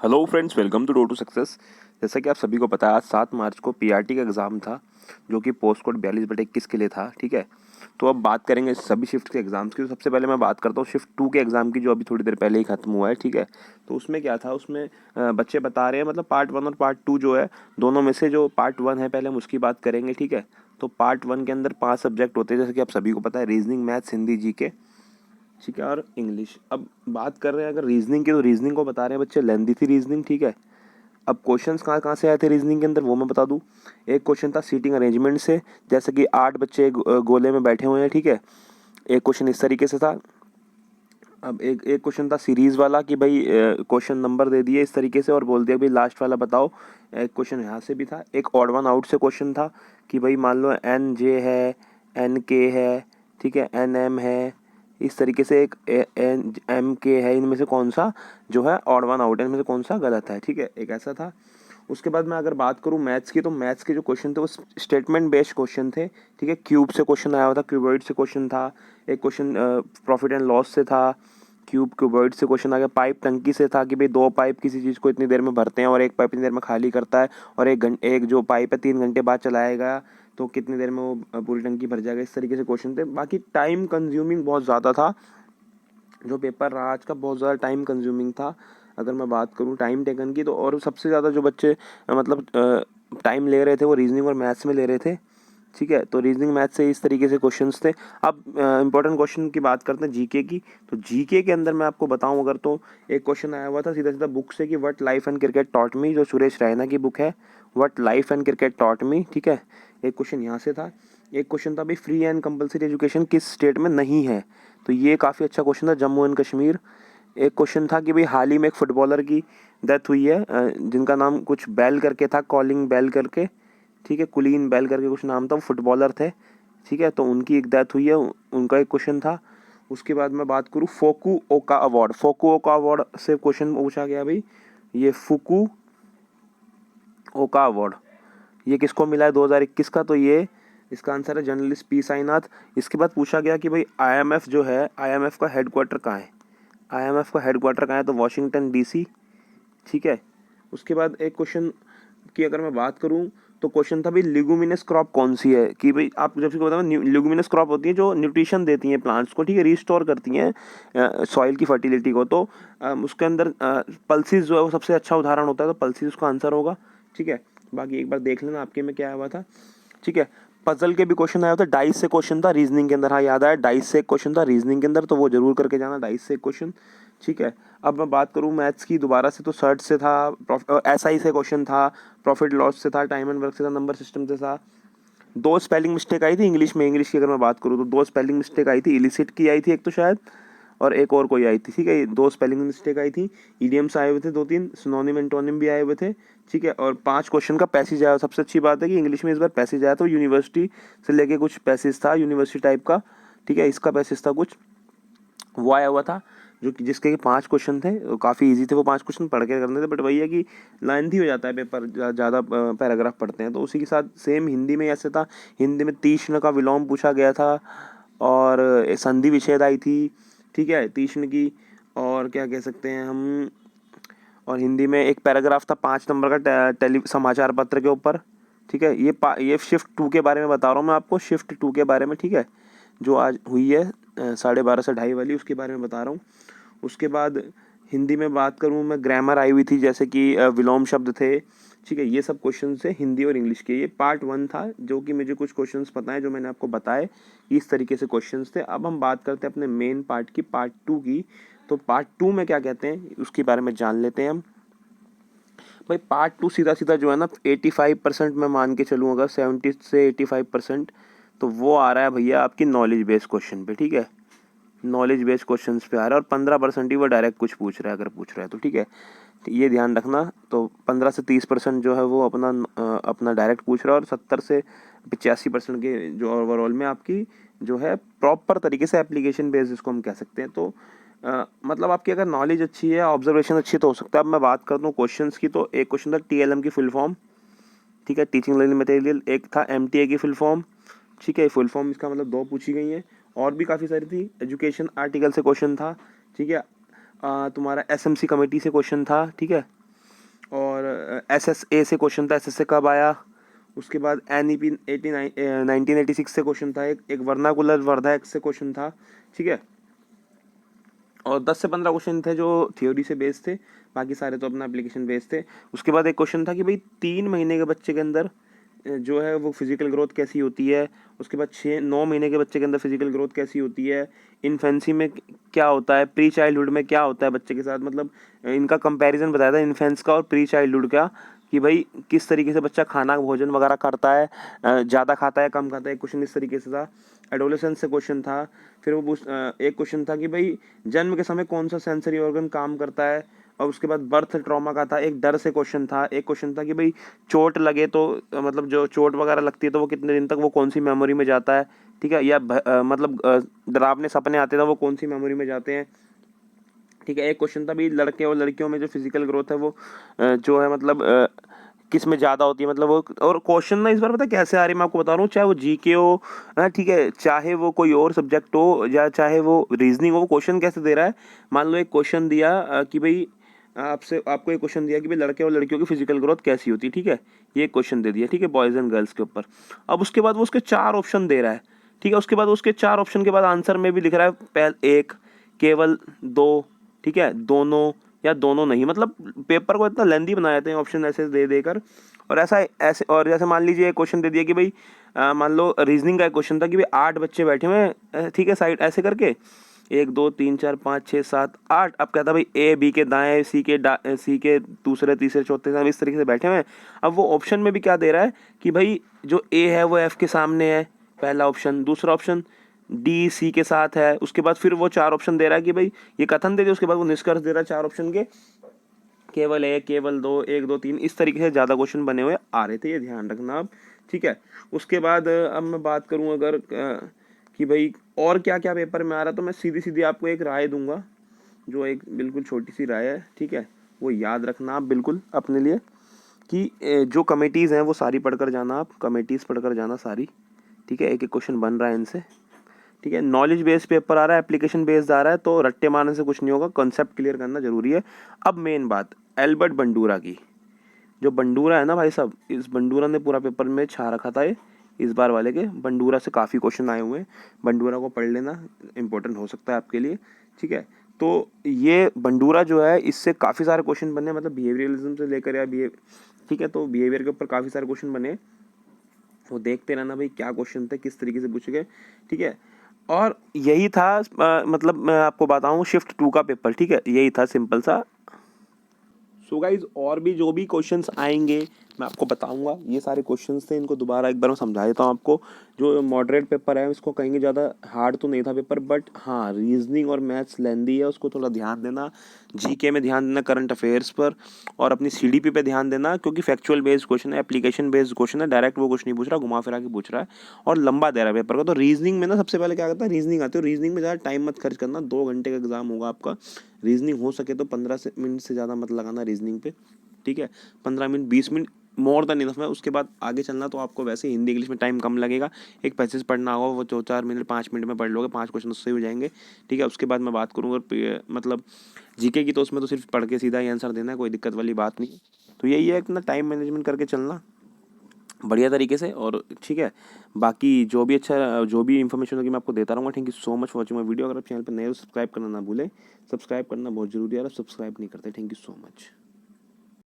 Hello friends, welcome to road to success. जैसा कि आप सभी को पता है, आज 7 मार्च को पीआरटी का एग्ज़ाम था, जो कि पोस्ट कोड 42/21 के लिए था। ठीक है, तो अब बात करेंगे सभी शिफ्ट के एग्ज़ाम्स की। तो सबसे पहले मैं बात करता हूँ शिफ्ट 2 के एग्ज़ाम की, जो अभी थोड़ी देर पहले ही खत्म हुआ है। ठीक है, तो उसमें क्या था, उसमें बच्चे बता रहे हैं, मतलब पार्ट 1 और पार्ट 2 जो है, दोनों में से जो पार्ट 1 है पहले हम उसकी बात करेंगे। ठीक है, तो पार्ट 1 के अंदर 5 सब्जेक्ट होते हैं, जैसे कि आप सभी को पता है, रीजनिंग, मैथ्स, हिंदी, जीके। ठीक है, और इंग्लिश। अब बात कर रहे हैं अगर रीजनिंग की, तो रीजनिंग को बता रहे हैं बच्चे लेंदी थी रीजनिंग। ठीक है, अब क्वेश्चंस कहाँ कहाँ से आए थे रीजनिंग के अंदर, वो मैं बता दूं। एक क्वेश्चन था सीटिंग अरेंजमेंट से, जैसे कि 8 बच्चे गोले में बैठे हुए हैं। ठीक है, एक क्वेश्चन इस तरीके से था। अब एक एक क्वेश्चन था सीरीज वाला, कि भाई क्वेश्चन नंबर दे दिए इस तरीके से और बोल दिया भाई लास्ट वाला बताओ। एक क्वेश्चन यहाँ से भी था। एक ऑड वन आउट से क्वेश्चन था, कि भाई मान लो एन जे है, एन के है, ठीक है, एन एम है, इस तरीके से एक एन एम के है, इनमें से कौन सा जो है ऑड वन आउट है, इनमें से कौन सा गलत है। ठीक है, एक ऐसा था। उसके बाद मैं अगर बात करूँ मैथ्स की, तो मैथ्स के जो क्वेश्चन थे वो स्टेटमेंट बेस्ड क्वेश्चन थे। ठीक है, क्यूब से क्वेश्चन आया हुआ था, क्यूबॉइड से क्वेश्चन था। एक क्वेश्चन प्रॉफिट एंड लॉस से था। क्यूबॉइड से क्वेश्चन आ गया। पाइप टंकी से था, कि भाई 2 पाइप किसी चीज़ को इतनी देर में भरते हैं और एक पाइप इतनी देर में खाली करता है, और एक जो पाइप है 3 घंटे बाद चलाएगा तो कितनी देर में वो पूरी टंकी भर जाएगा। इस तरीके से क्वेश्चन थे। बाकी टाइम कंज्यूमिंग बहुत ज़्यादा था, जो पेपर रहा आज का बहुत ज़्यादा टाइम कंज्यूमिंग था। अगर मैं बात करूँ टाइम टेकन की, तो और सबसे ज़्यादा जो बच्चे मतलब टाइम ले रहे थे वो रीजनिंग और मैथ्स में ले रहे थे। ठीक है, तो रीजनिंग मैथ्स से इस तरीके से क्वेश्चंस थे। अब इंपॉर्टेंट क्वेश्चन की बात करते हैं जीके की। तो जीके के अंदर मैं आपको बताऊं अगर, तो एक क्वेश्चन आया हुआ था सीधा सीधा बुक से, कि what life and cricket taught me, जो सुरेश रैना की बुक है, what life and cricket taught me. ठीक है, एक क्वेश्चन यहाँ से था। एक क्वेश्चन था भाई फ्री एंड कंपलसरी एजुकेशन किस स्टेट में नहीं है, तो ये काफ़ी अच्छा क्वेश्चन था, जम्मू एंड कश्मीर। एक क्वेश्चन था कि भाई हाल ही में एक फुटबॉलर की डेथ हुई है, जिनका नाम कुछ बेल करके था, कॉलिंग बेल करके। ठीक है, कुलीन बेल करके कुछ नाम था, वो फुटबॉलर थे। ठीक है, तो उनकी एक डेथ हुई है, उनका एक क्वेश्चन था। उसके बाद मैं बात करूँ फोकू ओका अवार्ड, फोकू ओका अवार्ड से क्वेश्चन पूछा गया भाई, ये फुकू ओका अवार्ड ये किसको मिला है 2021 का, तो ये इसका आंसर है जर्नलिस्ट पी साईनाथ। इसके बाद पूछा गया कि भाई आईएमएफ जो है, आईएमएफ का हेडक्वार्टर कहाँ है। आईएमएफ का हेडक्वार्टर कहाँ है, तो वॉशिंगटन डीसी। ठीक है, उसके बाद एक क्वेश्चन की अगर मैं बात करूं, तो क्वेश्चन था भाई लिगुमिनस क्रॉप कौन सी है, कि भाई आप जब से बताओ, लिगुमिनस क्रॉप होती है जो न्यूट्रिशन देती हैं प्लांट्स को। ठीक है, रिस्टोर करती हैं सॉइल की फर्टिलिटी को। तो उसके अंदर पल्सिस जो है वो सबसे अच्छा उदाहरण होता है, तो पल्सिस उसका आंसर होगा। ठीक है, बाकी एक बार देख लेना आपके में क्या आया हुआ था। ठीक है, पजल के भी क्वेश्चन आया था, डाइस से क्वेश्चन था रीजनिंग के अंदर। हाँ, याद आया, डाइस से एक क्वेश्चन था रीजनिंग के अंदर, तो वो जरूर करके जाना, डाइस से एक क्वेश्चन। ठीक है, अब मैं बात करूँ मैथ्स की दोबारा से, तो सर्ट से था, एसआई से क्वेश्चन था, प्रॉफिट लॉस से था, टाइम एंड वर्क से था, नंबर सिस्टम से था। 2 स्पेलिंग मिस्टेक आई थी इंग्लिश में। इंग्लिश की अगर मैं बात करूँ, तो 2 स्पेलिंग मिस्टेक आई थी, इलिसिट की आई थी एक तो शायद, और एक और कोई आई थी। ठीक है, 2 स्पेलिंग मिस्टेक आई थी। ईडियम्स आए हुए थे 2-3, सिनोनिम एंटोनिम भी आए हुए थे। ठीक है, और 5 क्वेश्चन का पैसेज आया। सबसे अच्छी बात है कि इंग्लिश में इस बार पैसेज आया, तो यूनिवर्सिटी से लेके कुछ पैसेज था, यूनिवर्सिटी टाइप का। ठीक है, इसका पैसेज था कुछ, वो आया हुआ था, जो कि जिसके कि 5 क्वेश्चन थे, काफ़ी इजी थे वो 5 क्वेश्चन, पढ़ के करने थे। बट वही है कि लेंथी हो जाता है पेपर, ज़्यादा पैराग्राफ पढ़ते हैं। तो उसी के साथ सेम हिंदी में ऐसे था। हिंदी में तीक्ष्ण का विलोम पूछा गया था, और संधि विच्छेद आई थी। ठीक है, तीक्ष्ण की, और क्या कह सकते हैं हम, और हिंदी में एक पैराग्राफ था 5 नंबर का टेली समाचार पत्र के ऊपर। ठीक है, ये शिफ्ट 2 के बारे में बता रहा हूँ मैं आपको, शिफ्ट 2 के बारे में। ठीक है, जो आज हुई है 12:30 से 2:30 वाली, उसके बारे में बता रहा हूँ। उसके बाद हिंदी में बात करूँ मैं, ग्रामर आई हुई थी, जैसे कि विलोम शब्द थे। ठीक है, ये सब क्वेश्चन थे हिंदी और इंग्लिश के। ये पार्ट 1 था, जो कि मुझे कुछ क्वेश्चंस पता है जो मैंने आपको बताए, इस तरीके से क्वेश्चंस थे। अब हम बात करते हैं अपने मेन पार्ट की, पार्ट 2 की। तो पार्ट 2 में क्या कहते हैं उसके बारे में जान लेते हैं हम। भाई पार्ट 2 सीधा सीधा जो है ना, 85% मैं मान के चलूँ, अगर 70 से 85%, तो वो आ रहा है भैया आपकी नॉलेज बेस्ड क्वेश्चन पे। ठीक है, नॉलेज बेस्ड क्वेश्चन पे आ रहा है, और 15% ही वो डायरेक्ट कुछ पूछ रहा है, अगर पूछ रहा है तो। ठीक है, तो ये ध्यान रखना। तो 15 से 30% जो है वो अपना डायरेक्ट पूछ रहा है, और 70 से 85% के जो ओवरऑल में आपकी जो है प्रॉपर तरीके से एप्लीकेशन बेस्ड, जिसको हम कह सकते हैं। तो मतलब आपकी अगर नॉलेज अच्छी है, ऑब्जर्वेशन अच्छी है, तो हो सकता है। अब मैं बात करता हूँ क्वेश्चंस की, तो एक क्वेश्चन था टीएलएम की फुल फॉर्म। ठीक है, टीचिंग लर्निंग मटेरियल। एक था एमटीए की फुल फॉर्म। ठीक है, फुल फॉर्म इसका मतलब 2 पूछी गई हैं, और भी काफ़ी सारी थी। एजुकेशन आर्टिकल से क्वेश्चन था। ठीक है, तुम्हारा एसएमसी कमेटी से क्वेश्चन था। ठीक है, और SSA से क्वेश्चन था, SSA कब आया। उसके बाद NEP 1986 से क्वेश्चन था, एक वर्नाकुलर वर्धा एक्ट से क्वेश्चन था, ठीक है। और 10 से 15 क्वेश्चन थे जो थ्योरी से बेस्ड थे, बाकी सारे तो अपना एप्लीकेशन बेस्ड थे। उसके बाद एक क्वेश्चन था कि भाई 3 महीने के बच्चे के अंदर जो है वो फिजिकल ग्रोथ कैसी होती है। उसके बाद 6-9 महीने के बच्चे के अंदर फिजिकल ग्रोथ कैसी होती है, इन्फेंसी में क्या होता है, प्री चाइल्डहुड में क्या होता है बच्चे के साथ, मतलब इनका कंपैरिजन बताया था इन्फेंस का और प्री चाइल्डहुड का, कि भाई किस तरीके से बच्चा खाना भोजन वगैरह करता है, ज़्यादा खाता है कम खाता है। एक क्वेश्चन इस तरीके से था। एडोलेसेंस से क्वेश्चन था। फिर वो एक क्वेश्चन था कि भाई जन्म के समय कौन सा सेंसरी ऑर्गन काम करता है। और उसके बाद बर्थ ट्रॉमा का था, एक डर से क्वेश्चन था। एक क्वेश्चन था कि भाई चोट लगे तो मतलब जो चोट वगैरह लगती है तो वो कितने दिन तक वो कौन सी मेमोरी में जाता है, ठीक है। या मतलब डरावने सपने आते हैं तो वो कौन सी मेमोरी में जाते हैं, ठीक है। एक क्वेश्चन था भी लड़के और लड़कियों में जो फिजिकल ग्रोथ है वो जो है मतलब किस में ज़्यादा होती है, मतलब वो। और क्वेश्चन ना इस बार पता है कैसे आ रही है, मैं आपको बता रहा हूँ, चाहे वो जीके हो, ठीक है, चाहे वो कोई और सब्जेक्ट हो, या चाहे वो रीजनिंग हो, क्वेश्चन कैसे दे रहा है। मान लो एक क्वेश्चन दिया कि भाई आपको एक क्वेश्चन दिया कि भाई लड़के और लड़कियों की फिजिकल ग्रोथ कैसी होती है, ठीक है। ये क्वेश्चन दे दिया, ठीक है, बॉयज़ एंड गर्ल्स के ऊपर। अब उसके बाद वो उसके 4 ऑप्शन दे रहा है, ठीक है। उसके बाद उसके 4 ऑप्शन के बाद आंसर में भी लिख रहा है पहले 1, केवल 2, ठीक है, दोनों या दोनों नहीं। मतलब पेपर को इतना लेंदी बना देते हैं ऑप्शन ऐसे दे देकर। और ऐसे और जैसे मान लीजिए एक क्वेश्चन दे दिया कि भाई मान लो रीजनिंग का एक क्वेश्चन था कि भाई 8 बच्चे बैठे हुए हैं, ठीक है, साइड ऐसे करके 1 2 3 4 5 6 7 8। अब कहता भाई A B के दाएं, C के दूसरे तीसरे चौथे इस तरीके से बैठे हुए हैं। अब वो ऑप्शन में भी क्या दे रहा है कि भाई जो A है वो F के सामने है, पहला ऑप्शन। दूसरा ऑप्शन डी सी के साथ है। उसके बाद फिर वो 4 ऑप्शन दे रहा है कि भाई ये कथन दे दिया, उसके बाद वो निष्कर्ष दे रहा है 4 ऑप्शन के, केवल 1, केवल 2, 1 2 3, इस तरीके से ज़्यादा क्वेश्चन बने हुए आ रहे थे, ये ध्यान रखना आप, ठीक है। उसके बाद अब मैं बात करूं अगर कि भाई और क्या क्या पेपर में आ रहा, तो मैं सीधी सीधी आपको एक राय दूंगा, जो एक बिल्कुल छोटी सी राय है, ठीक है। वो याद रखना आप बिल्कुल अपने लिए, कि जो कमेटीज़ हैं वो सारी पढ़कर जाना, आप कमेटीज़ पढ़कर जाना सारी, ठीक है। एक एक क्वेश्चन बन रहा है इनसे, ठीक है। नॉलेज बेस्ड पेपर आ रहा है, एप्लीकेशन बेस्ड आ रहा है, तो रट्टे मारने से कुछ नहीं होगा, कॉन्सेप्ट क्लियर करना जरूरी है। अब मेन बात एल्बर्ट बंडूरा की, जो बंडूरा है ना भाई साहब, इस बंडूरा ने पूरा पेपर में छा रखा था ये, इस बार वाले के बंडूरा से काफ़ी क्वेश्चन आए हुए हैं। बंडूरा को पढ़ लेना, इंपॉर्टेंट हो सकता है आपके लिए, ठीक है। तो ये बंडूरा जो है इससे काफ़ी सारे क्वेश्चन बने, मतलब बिहेवियरलिज्म से लेकर या ठीक है, तो बिहेवियर के ऊपर काफ़ी सारे क्वेश्चन बने। वो देखते रहना भाई क्या क्वेश्चन थे, किस तरीके से पूछे गए, ठीक है। और यही था मतलब मैं आपको बताऊं शिफ्ट 2 का पेपर, ठीक है, यही था सिंपल सा। सो गाइज और भी जो भी क्वेश्चंस आएंगे मैं आपको बताऊंगा। ये सारे क्वेश्चंस थे, इनको दोबारा एक बार मैं समझा देता हूँ आपको। जो मॉडरेट पेपर है इसको कहेंगे, ज़्यादा हार्ड तो नहीं था पेपर, बट हाँ रीजनिंग और मैथ्स लेंदी है, उसको थोड़ा ध्यान देना। जीके में ध्यान देना, करंट अफेयर्स पर, और अपनी सीडीपी पे ध्यान देना, क्योंकि फैक्चुअल बेस्ड क्वेश्चन है, एप्लीकेशन बेस्ड क्वेश्चन है, डायरेक्ट वो कुछ नहीं पूछ रहा, घुमा फिरा के पूछ रहा है और लंबा दे रहा है पेपर को। तो रीजनिंग में ना सबसे पहले क्या करता है, रीजनिंग आती है, रीजनिंग में ज़्यादा टाइम मत खर्च करना, 2 घंटे का एग्जाम होगा आपका। रीजनिंग हो सके तो 15 मिनट से ज़्यादा मत लगाना रीजनिंग पे, ठीक है। 15 minute 20 minute more than enough है। उसके बाद आगे चलना तो आपको वैसे हिंदी इंग्लिश में टाइम कम लगेगा। एक पैसेज पढ़ना होगा, वो 2-4 मिनट 5 मिनट में पढ़ लोगे, 5 क्वेश्चन उससे हो जाएंगे, ठीक है। उसके बाद मैं बात करूँगा मतलब जीके की, तो उसमें तो सिर्फ पढ़ के सीधा ही आंसर देना है, कोई दिक्कत वाली बात नहीं। तो यही है, इतना टाइम मैनेजमेंट करके चलना बढ़िया तरीके से, और ठीक है। बाकी जो भी अच्छा जो भी इन्फॉर्मेशन होगी मैं आपको देता रहूँगा। Thank you so much for watching my video. अगर आप चैनल पर नए हो सब्सक्राइब करना ना भूलें, सब्सक्राइब करना बहुत जरूरी है, अगर सब्सक्राइब नहीं करते। Thank you so much.